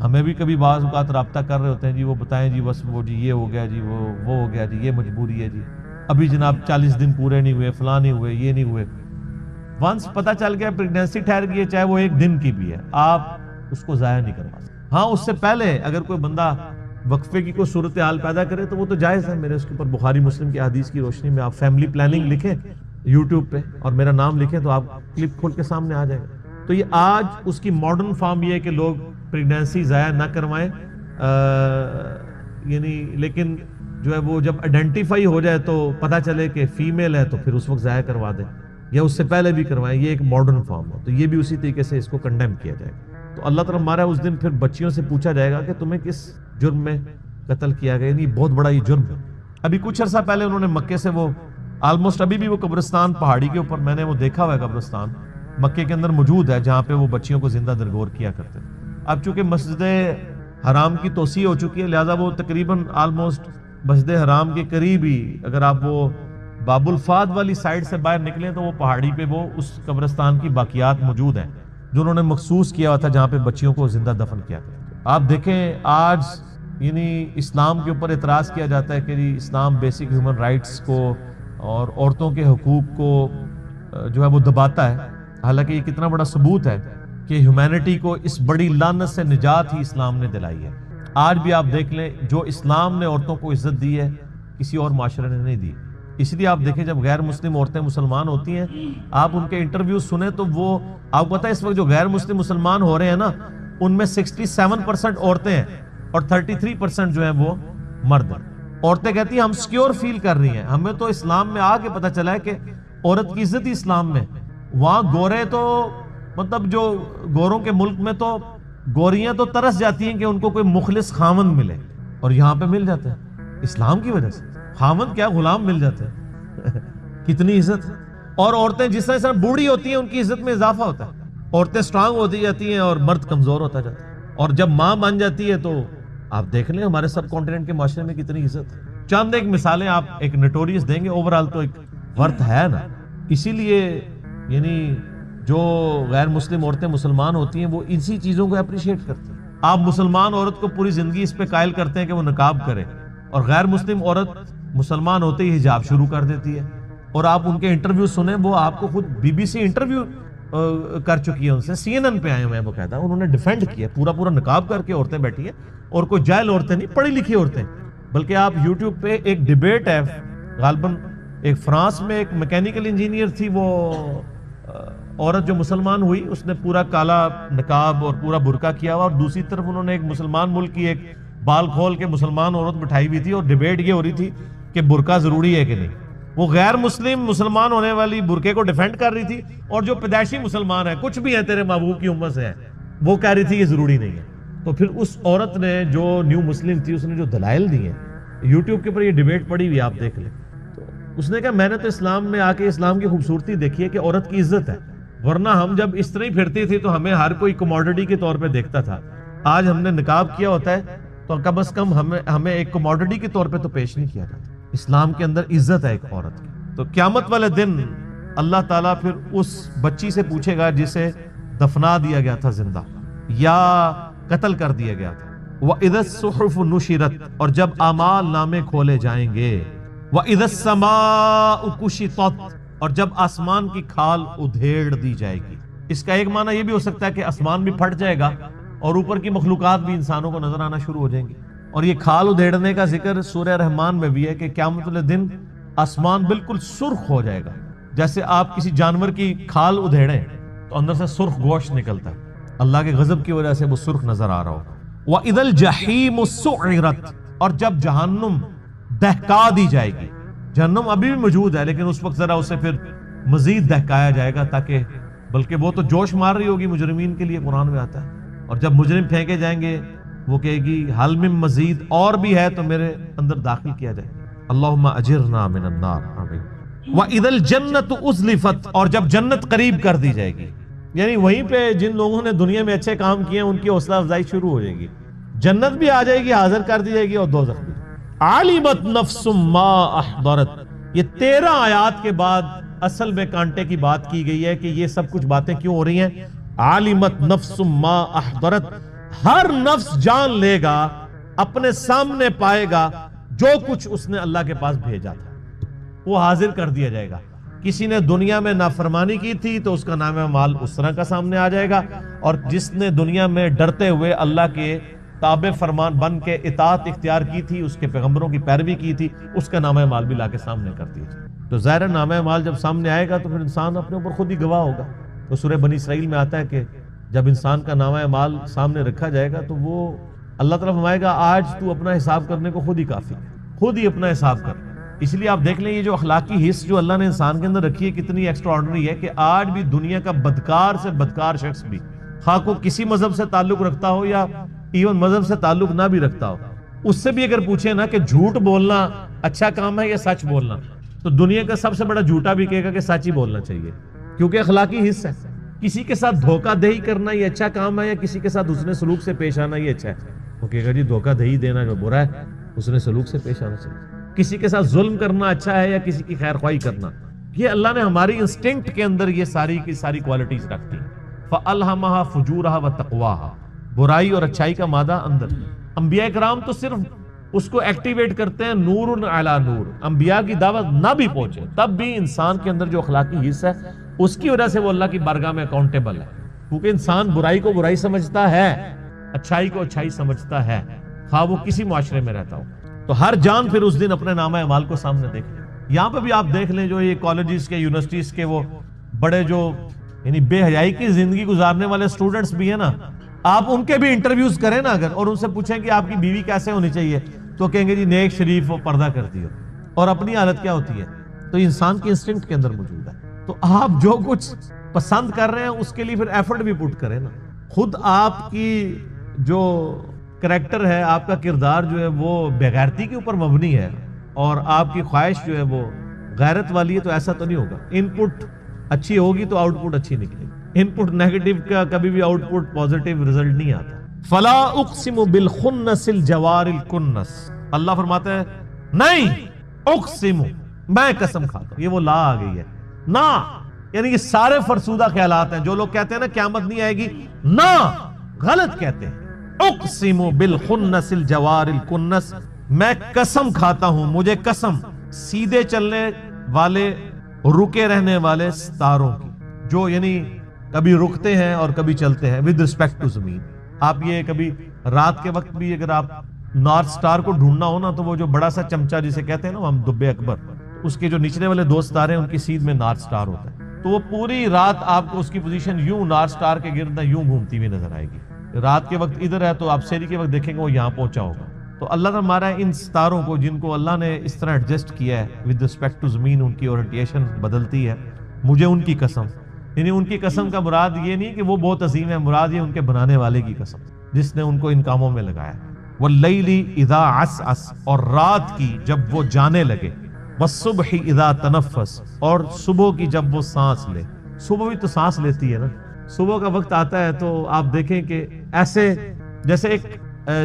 ہمیں بھی کبھی بعض اوقات رابطہ کر رہے ہوتے ہیں، جی وہ بتائیں جی بس وہ جی یہ ہو گیا جی وہ ہو گیا جی یہ مجبوری ہے جی ابھی جناب 40 دن پورے نہیں ہوئے، فلاں نہیں ہوئے، یہ نہیں ہوئے۔ ونس پتہ چل گیا پریگنینسی ٹھہر گئی ہے، چاہے وہ 1 دن کی بھی ہے، آپ اس کو ضائع نہیں کروا سکتے۔ ہاں اس سے پہلے اگر کوئی بندہ وقفے کی کوئی صورتحال پیدا کرے تو وہ تو جائز ہے، میرے اس کے اوپر بخاری مسلم کی حدیث کی روشنی میں آپ فیملی پلاننگ لکھیں یوٹیوب پہ اور میرا نام لکھیں تو آپ کلپ کھول کے سامنے آ جائے گا۔ تو یہ آج اس کی ماڈرن فارم یہ ہے کہ لوگ پریگنینسی ضائع نہ کروائیں، یعنی لیکن جو ہے وہ جب آئیڈینٹیفائی ہو جائے تو پتہ چلے کہ فیمیل ہے تو پھر اس وقت ضائع کروا دیں، یا اس سے پہلے بھی کروائیں، یہ ایک ماڈرن فارم ہے، تو یہ بھی اسی طریقے سے اس کو کنڈیم کیا جائے گا۔ تو اللہ تعالیٰ ہمارا اس دن پھر بچیوں سے پوچھا جائے گا کہ تمہیں کس جرم میں قتل کیا گیا، یعنی بہت بڑا یہ جرم ہے۔ ابھی کچھ عرصہ پہلے انہوں نے مکے سے وہ آلموسٹ ابھی بھی وہ قبرستان پہاڑی کے اوپر میں نے وہ دیکھا ہوا ہے، قبرستان مکے کے اندر موجود ہے جہاں پہ وہ بچیوں کو زندہ درگور کیا کرتے ہیں۔ اب چونکہ مسجد حرام کی توسیع ہو چکی ہے، لہٰذا وہ تقریباً آلموسٹ مسجد حرام کے قریب ہی اگر آپ وہ باب الفاد والی سائڈ سے باہر نکلیں تو وہ پہاڑی پہ وہ اس قبرستان کی باقیات موجود ہیں جو انہوں نے مخصوص کیا ہوا تھا جہاں پہ بچیوں کو زندہ دفن کیا تھا۔ آپ دیکھیں آج یعنی اسلام کے اوپر اعتراض کیا جاتا ہے کہ جی اسلام بیسک ہیومن رائٹس کو اور عورتوں کے حقوق کو جو ہے وہ دباتا ہے، حالانکہ یہ کتنا بڑا ثبوت ہے کہ ہیومینٹی کو اس بڑی لعنت سے نجات ہی اسلام نے دلائی ہے۔ آج بھی آپ دیکھ لیں جو اسلام نے عورتوں کو عزت دی ہے کسی اور معاشرے نے نہیں دی۔ اس لیے آپ دیکھیں جب غیر مسلم عورتیں مسلمان ہوتی ہیں آپ ان کے انٹرویو سنیں تو وہ آپ کو پتہ ہے اس وقت جو غیر مسلم مسلمان ہو رہے ہیں نا ان میں 67% عورتیں ہیں اور 33% جو ہیں وہ مرد ہیں۔ عورتیں کہتی ہیں ہم سیکیور فیل کر رہی ہیں، ہمیں تو اسلام میں آ کے پتہ چلا ہے کہ عورت کی عزت ہی اسلام میں۔ وہاں گورے تو مطلب جو گوروں کے ملک میں تو گوریاں تو ترس جاتی ہیں کہ ان کو کوئی مخلص خاوند ملے، اور یہاں پہ مل جاتا ہے اسلام کی وجہ سے۔ خاوند کیا غلام مل جاتے ہیں کتنی عزت ہے۔ اور عورتیں جس طرح بوڑھی ہوتی ہیں ان کی عزت میں اضافہ ہوتا ہے، عورتیں سٹرانگ ہوتی جاتی ہیں اور مرد کمزور ہوتا جاتا ہے، اور جب ماں بن جاتی ہے تو آپ دیکھ لیں ہمارے سب کانٹیننٹ کے معاشرے میں کتنی عزت ہے۔ چند ایک مثالیں آپ ایک نوٹوریس دیں گے، اوورال تو ایک ورتھ ہے نا۔ اسی لیے یعنی جو غیر مسلم عورتیں مسلمان ہوتی ہیں وہ اسی چیزوں کو اپریشیٹ کرتی ہیں۔ آپ مسلمان عورت کو پوری زندگی اس پہ قائل کرتے ہیں کہ وہ نقاب کرے، اور غیر مسلم عورت مسلمان ہوتے ہی حجاب شروع کر دیتی ہے، اور آپ ان کے انٹرویو سنیں، وہ آپ کو خود بی بی سی انٹرویو کر چکی ہے ان سے، سی این این پہ آئے ہوئے ہیں، وہ کہتا ہے انہوں نے ڈیفینڈ کیا پورا نقاب کر کے عورتیں بیٹھی ہیں، اور کوئی جاہل عورتیں نہیں، پڑھی لکھی عورتیں۔ بلکہ آپ یوٹیوب پہ ایک ڈیبیٹ ہے، غالباً ایک فرانس میں ایک میکینیکل انجینئر تھی، وہ عورت جو مسلمان ہوئی اس نے پورا کالا نقاب اور پورا برقع کیا ہوا، اور دوسری طرف انہوں نے ایک مسلمان ملک کی ایک بال کھول کے مسلمان عورت بٹھائی ہوئی تھی، اور ڈیبیٹ یہ ہو رہی تھی کہ برقع ضروری ہے کہ نہیں۔ وہ غیر مسلم مسلمان ہونے والی برقعے کو ڈیفینڈ کر رہی تھی، اور جو پیدائشی مسلمان ہے کچھ بھی ہے تیرے محبوب کی امت سے ہے وہ کہہ رہی تھی یہ ضروری نہیں ہے۔ تو پھر اس عورت نے جو نیو مسلم تھی اس نے جو دلائل دیے ہیں یوٹیوب کے اوپر، یہ ڈیبیٹ پڑی ہوئی آپ دیکھ لیں، تو اس نے کہا میں نے تو اسلام میں آ کے اسلام کی خوبصورتی دیکھی ہے کہ عورت کی عزت ہے، ورنہ ہم جب اس طرح ہی پھرتی تھی تو ہمیں ہر کوئی کموڈٹی کے طور پہ دیکھتا تھا۔ آج ہم نے نقاب کیا ہوتا ہے تو کم از کم ہمیں ایک کموڈٹی کے طور پہ تو پیش نہیں کیا جاتا۔ اسلام کے اندر عزت ہے ایک عورت کی۔ تو قیامت والے دن اللہ تعالیٰ پھر اس بچی سے پوچھے گا جسے دفنا دیا گیا تھا زندہ یا قتل کر دیا گیا تھا، وَإِذَا الصُّحُفُ نُشِرَتْ، اور جب اعمال نامے کھولے جائیں گے، وَإِذَا السَّمَاءُ كُشِطَتْ، اور جب آسمان کی کھال ادھیڑ دی جائے گی۔ اس کا ایک معنی یہ بھی ہو سکتا ہے کہ آسمان بھی پھٹ جائے گا اور اوپر کی مخلوقات بھی انسانوں کو نظر آنا شروع ہو جائیں گی۔ اور یہ کھال ادھیڑنے کا ذکر سورہ رحمان میں بھی ہے کہ قیامت والے دن آسمان بالکل سرخ ہو جائے گا، جیسے آپ کسی جانور کی کھال ادھیڑیں تو اندر سے سرخ گوشت نکلتا ہے، اللہ کے غضب کی وجہ سے وہ سرخ نظر آ رہا ہوگا۔ وَإِذَا الْجَحِيمُ سُعِّرَتْ، اور جب جہنم دہکا دی جائے گی۔ جہنم ابھی بھی موجود ہے لیکن اس وقت ذرا اسے پھر مزید دہکایا جائے گا، تاکہ بلکہ وہ تو جوش مار رہی ہوگی مجرمین کے لیے، قرآن میں آتا ہے، اور جب مجرم پھینکے جائیں گے وہ کہے گی حل من مزید، اور بھی ہے تو میرے اندر داخل کیا جائے۔ اللہم اجرنا من النار، آمین۔ وَإِذَا الْجَنَّةُ أُزْلِفَتْ، اور جب جنت قریب کر دی جائے گی، یعنی وہیں پہ جن لوگوں نے دنیا میں اچھے کام کیے ہیں ان کی حوصلہ افزائی شروع ہو جائے گی، جنت بھی آ جائے گی، حاضر کر دی جائے گی، اور دوزخ بھی۔ عَلِمَتْ نَفْسٌ مَا أَحْضَرَتْ، یہ 13 آیات کے بعد اصل میں کانٹے کی بات کی گئی ہے کہ یہ سب کچھ باتیں کیوں ہو رہی ہیں۔ عَلِمَتْ نَفْسٌ مَا أَحْضَرَتْ، ہر نفس جان لے گا، اپنے سامنے پائے گا جو کچھ اس نے اللہ کے پاس بھیجا تھا، وہ حاضر کر دیا جائے گا۔ کسی نے دنیا میں نافرمانی کی تھی تو اس کا نام مال اس طرح کا سامنے آ جائے گا، اور جس نے دنیا میں ڈرتے ہوئے اللہ کے تابع فرمان بن کے اطاعت اختیار کی تھی، اس کے پیغمبروں کی پیروی کی تھی، اس کا نام مال بھی لا کے سامنے کر دیا جائے۔ تو ظاہر نام مال جب سامنے آئے گا تو پھر انسان اپنے اوپر خود ہی گواہ ہوگا۔ تو سورہ بنی اسرائیل میں آتا ہے کہ جب انسان کا نامہ مال سامنے رکھا جائے گا تو وہ اللہ تعالیٰ فرمائے گا آج تو اپنا حساب کرنے کو خود ہی کافی ہے، خود ہی اپنا حساب کر۔ اس لیے آپ دیکھ لیں یہ جو اخلاقی حص جو اللہ نے انسان کے اندر رکھی ہے کتنی ایکسٹرا آرڈنری ہے، کہ آج بھی دنیا کا بدکار سے بدکار شخص بھی، خواہ کو کسی مذہب سے تعلق رکھتا ہو یا ایون مذہب سے تعلق نہ بھی رکھتا ہو، اس سے بھی اگر پوچھیں نا کہ جھوٹ بولنا اچھا کام ہے یا سچ بولنا، تو دنیا کا سب سے بڑا جھوٹا بھی کہے گا کہ سچ ہی بولنا چاہیے، کیونکہ اخلاقی حص ہے۔ کسی کے ساتھ دھوکہ دہی کرنا یہ اچھا کام ہے یا کسی کے ساتھ حسن سلوک سے پیش آنا یہ اچھا ہے؟ وہ کہے گا جی دھوکہ دہی دینا جو برا ہے، حسن سلوک سے پیش آنا چاہیے۔ کسی کے ساتھ ظلم کرنا اچھا ہے یا کسی کی خیر خواہی کرنا؟ یہ اللہ نے ہماری انسٹنکٹ کے اندر یہ ساری کی ساری کوالٹیز رکھ دی. فَأَلْهَمَهَا فُجُورَهَا وَتَقْوَاهَا، برائی اور اچھائی کا مادہ اندر. انبیاء کرام تو صرف اس کو ایکٹیویٹ کرتے ہیں نور علی نور. انبیاء کی دعوت نہ بھی پہنچے تب بھی انسان کے اندر جو اخلاقی حصہ ہے اس کی وجہ سے وہ اللہ کی بارگاہ میں اکاؤنٹیبل ہے. کیونکہ انسان برائی کو برائی سمجھتا ہے، اچھائی کو اچھائی سمجھتا ہے، خواہ وہ کسی معاشرے میں رہتا ہو. تو ہر جان پھر اس دن اپنے نامہ اعمال کو سامنے دیکھ لے. یہاں پہ بھی آپ دیکھ لیں جو یہ کالجز کے یونیورسٹیز کے وہ بڑے جو یعنی بے حیائی کی زندگی گزارنے والے سٹوڈنٹس بھی ہیں نا، آپ ان کے بھی انٹرویوز کریں نا اگر، اور ان سے پوچھیں کہ آپ کی بیوی کیسے ہونی چاہیے، تو کہیں گے جی نیک شریف وہ پردہ کرتی ہو. اور اپنی حالت کیا ہوتی ہے؟ تو انسان کی انسٹنکٹ کے اندر موجود ہے. تو آپ جو کچھ پسند کر رہے ہیں اس کے لیے پھر ایفرٹ بھی پٹ کریں نا. خود آپ کی جو کریکٹر ہے، آپ کا کردار جو ہے وہ بےغیرتی کے اوپر مبنی ہے اور آپ کی خواہش جو ہے وہ غیرت والی ہے، تو ایسا تو نہیں ہوگا. ان پٹ اچھی ہوگی تو آؤٹ پٹ اچھی نکلے گی. ان پٹ نیگیٹو کا کبھی بھی آؤٹ پٹ پازیٹیو رزلٹ نہیں آتا. فلا اقسم بالخنس الجوار الکنس، اللہ فرماتے ہیں نہیں اقسم، میں قسم کھاتا ہوں. یہ وہ لا آ گئی ہے نا، یعنی یہ سارے فرسودہ خیالات ہیں. جو لوگ کہتے ہیں نا قیامت نہیں آئے گی، نہ، غلط کہتے ہیں. اقسم بالخنس الجوار الکنس، میں قسم کھاتا ہوں، مجھے قسم سیدھے چلنے والے رکے رہنے والے ستاروں کی، جو یعنی کبھی رکتے ہیں اور کبھی چلتے ہیں ود رسپیکٹ ٹو زمین. آپ یہ کبھی رات کے وقت بھی اگر آپ نارتھ سٹار کو ڈھونڈنا ہو نا، تو وہ جو بڑا سا چمچا جسے کہتے ہیں نا ہم دبے اکبر، اس کے جو نچلے والے دو ستارے ہیں ان کی سیدھ میں نارتھ سٹار ہوتا ہے. تو وہ پوری رات آپ کو اس کی پوزیشن یوں نارتھ سٹار کے گرد یوں گھومتی ہوئی نظر آئے گی. رات کے وقت ادھر ہے تو آپ سحری کے وقت دیکھیں گے وہ یہاں پہنچا ہوگا. تو اللہ نے ہمارا ان ستاروں کو، جن کو اللہ نے اس طرح ایڈجسٹ کیا ہے ود رسپیکٹ ٹو زمین، ان کی اورینٹیشن بدلتی ہے. مجھے ان کی قسم، یعنی ان کی قسم کا مراد یہ نہیں کہ وہ بہت عظیم ہے، مراد یہ ان کے بنانے والے کی قسم جس نے ان کو ان کاموں میں لگایا. واللیل اذا عسعس، اور رات کی جب وہ جانے لگے، والصبح اذا تنفس، اور صبح کی جب وہ سانس لے. صبح بھی تو سانس لیتی ہے نا. صبح کا وقت آتا ہے تو آپ دیکھیں کہ ایسے جیسے ایک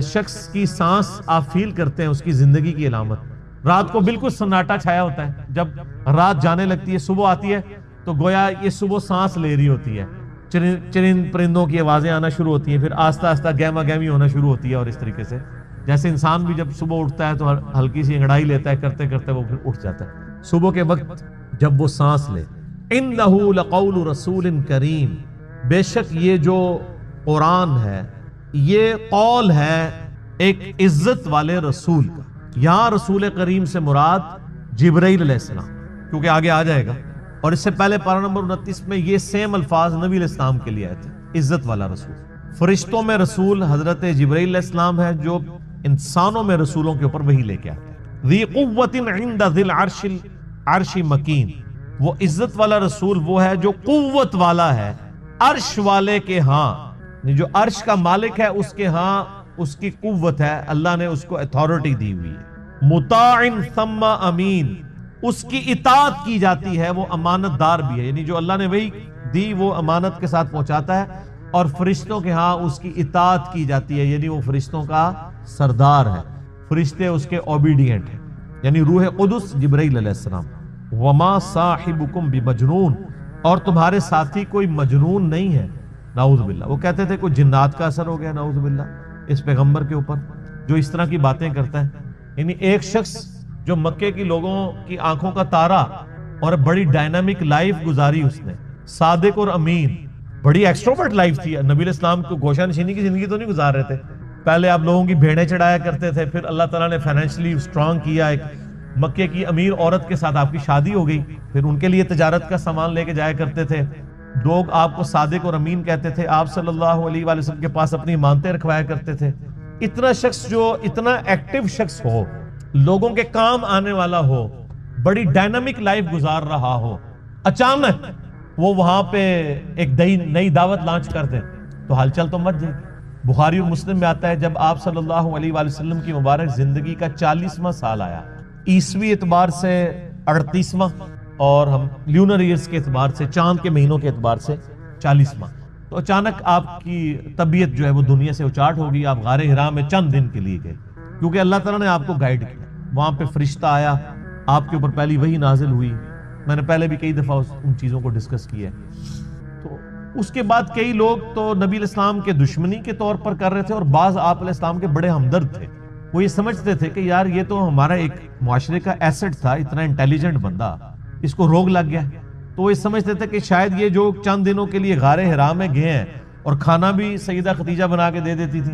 شخص کی سانس آپ فیل کرتے ہیں اس کی زندگی کی علامت. رات کو بالکل سناٹا چھایا ہوتا ہے، جب رات جانے لگتی ہے صبح آتی ہے تو گویا یہ صبح سانس لے رہی ہوتی ہے. چرند پرندوں کی آوازیں آنا شروع ہوتی ہیں، پھر آہستہ آہستہ گہما گہمی ہونا شروع ہوتی ہے. اور اس طریقے سے جیسے انسان بھی جب صبح اٹھتا ہے تو ہلکی سی انگڑائی لیتا ہے، کرتے کرتے وہ پھر اٹھ جاتا ہے. صبح کے وقت جب وہ سانس لے، انہ لقول رسول کریم، بے شک یہ جو قرآن ہے یہ قول ہے ایک عزت والے رسول کا. یہاں رسول کریم سے مراد جبرائیل علیہ السلام، کیونکہ آگے آ جائے گا. اور اس سے پہلے پارہ نمبر 29 میں یہ سیم الفاظ نبی علیہ السلام کے لیے آئے تھے، عزت والا رسول. فرشتوں میں رسول حضرت جبرائیل علیہ السلام ہے، جو انسانوں میں رسولوں کے اوپر وحی لے کے آتے ہیں. ذی قوت عند ذی العرش مکین، وہ عزت والا رسول وہ ہے جو قوت والا ہے عرش والے کے ہاں. جو عرش کا مالک ہے اس کے ہاں اس کی قوت ہے، اللہ نے اس کو اتھارٹی دی ہوئی ہے. مطاع ثم امین، اس کی اطاعت کی جاتی ہے، وہ امانت دار بھی ہے. یعنی جو اللہ نے وہی دی وہ امانت کے ساتھ پہنچاتا ہے. اور فرشتوں کے ہاں اس کی اطاعت کی جاتی ہے، یعنی وہ فرشتوں کا سردار ہے، فرشتے اس کے اوبیڈینٹ ہیں. یعنی روح قدس جبرائیل علیہ السلام. وما صاحبکم بمجنون، اور تمہارے ساتھی کوئی مجنون نہیں ہے. نعوذ باللہ، وہ کہتے تھے کوئی جنات کا اثر ہو گیا نعوذ باللہ اس پیغمبر کے اوپر جو اس طرح کی باتیں کرتا ہے. یعنی ایک شخص جو مکے کی لوگوں کی آنکھوں کا تارا اور بڑی ڈائنامک لائف گزاری اس نے، صادق اور امین، بڑی ایکسٹروورٹ لائف تھی. نبی علیہ السلام کو گوشہ نشینی کی زندگی تو نہیں گزار رہے تھے. پہلے آپ لوگوں کی بھیڑیں چڑھایا کرتے تھے، پھر اللہ تعالیٰ نے فائنینشلی اسٹرانگ کیا، ایک مکے کی امیر عورت کے ساتھ آپ کی شادی ہو گئی، پھر ان کے لیے تجارت کا سامان لے کے جایا کرتے تھے. لوگ آپ کو صادق اور امین کہتے تھے. آپ صلی اللہ علیہ وآلہ وسلم کے پاس اپنی امانتیں رکھوایا کرتے تھے. اتنا شخص جو اتنا ایکٹیو شخص ہو، لوگوں کے کام آنے والا ہو، بڑی ڈائنامک لائف گزار رہا ہو، اچانک وہ وہاں پہ ایک نئی دعوت لانچ کر دیں تو ہلچل تو مچ جائے. بخاری اور مسلم میں آتا ہے جب آپ صلی اللہ علیہ وآلہ وسلم کی مبارک زندگی کا 40واں سال آیا، عیسوی اعتبار سے 38واں اور ہم لیونر ایئرز کے اعتبار سے چاند کے مہینوں کے اعتبار سے 40واں، تو اچانک آپ کی طبیعت جو ہے وہ دنیا سے اچاٹ ہو گئی. آپ غار حرا میں چند دن کے لیے گئے کیونکہ اللہ تعالیٰ نے آپ کو گائیڈ کیا. وہاں پہ فرشتہ آیا، آپ کے اوپر پہلی وحی نازل ہوئی. میں نے پہلے بھی کئی دفعہ ان چیزوں کو ڈسکس کیا ہے. تو اس کے بعد کئی لوگ تو نبی علیہ السلام کے دشمنی کے طور پر کر رہے تھے، اور بعض آپ علیہ السلام کے بڑے ہمدرد تھے. وہ یہ سمجھتے تھے کہ یار یہ تو ہمارا ایک معاشرے کا ایسٹ تھا، اتنا انٹیلیجنٹ بندہ، اس کو روگ لگ گیا. تو وہ یہ سمجھتے تھے کہ شاید یہ جو چند دنوں کے لیے غار حرا میں گئے ہیں اور کھانا بھی سیدہ خدیجہ بنا کے دے دیتی تھی،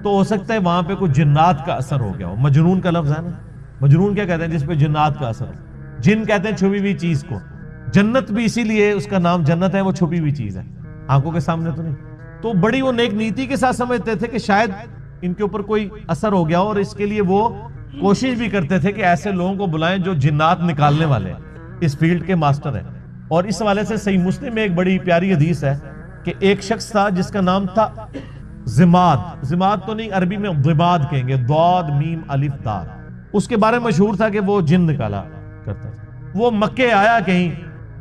تو ہو سکتا ہے وہاں پہ کوئی جنات کا اثر ہو گیا ہو. مجنون کا لفظ ہے نا، مجنون کیا کہتے ہیں؟ جس پہ جنات کا اثر ہو. جن کہتے ہیں چھپی ہوئی چیز کو. جنت بھی اسی لیے اس کا نام جنت ہے، وہ چھپی ہوئی چیز ہے، آنکھوں کے سامنے تو نہیں. تو بڑی وہ نیک نیتی کے ساتھ سمجھتے تھے کہ شاید ان کے اوپر کوئی اثر ہو گیا ہو، اور اس کے لیے وہ کوشش بھی کرتے تھے کہ ایسے لوگوں کو بلائیں جو جنات نکالنے والے ہیں، اس فیلڈ کے ماسٹر ہیں. اور اس حوالے سے صحیح مسلم میں ایک بڑی پیاری حدیث ہے کہ ایک شخص تھا جس کا نام تھا زماد. زماد تو نہیں، عربی میں ضباد کہیں گے، ضاد میم الف دال. اس کے بارے میں مشہور تھا کہ وہ جن نکالا کرتا تھا. وہ مکے آیا کہیں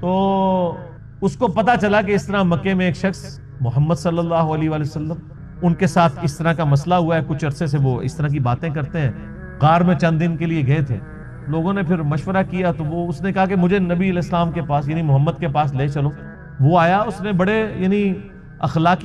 تو اس کو پتا چلا کہ اس طرح مکے میں ایک شخص محمد صلی اللہ علیہ وآلہ وسلم، ان کے ساتھ اس طرح کا مسئلہ ہوا ہے، کچھ عرصے سے وہ اس طرح کی باتیں کرتے ہیں. غار میں چند دن کے لیے گئے تھے. لوگوں نے پھر مشورہ کیا تو اس نے کہا کہ مجھے نبی علیہ السلام کے پاس، یعنی محمد کے پاس لے چلو. وہ آیا، اس نے بڑے یعنی اخلاقی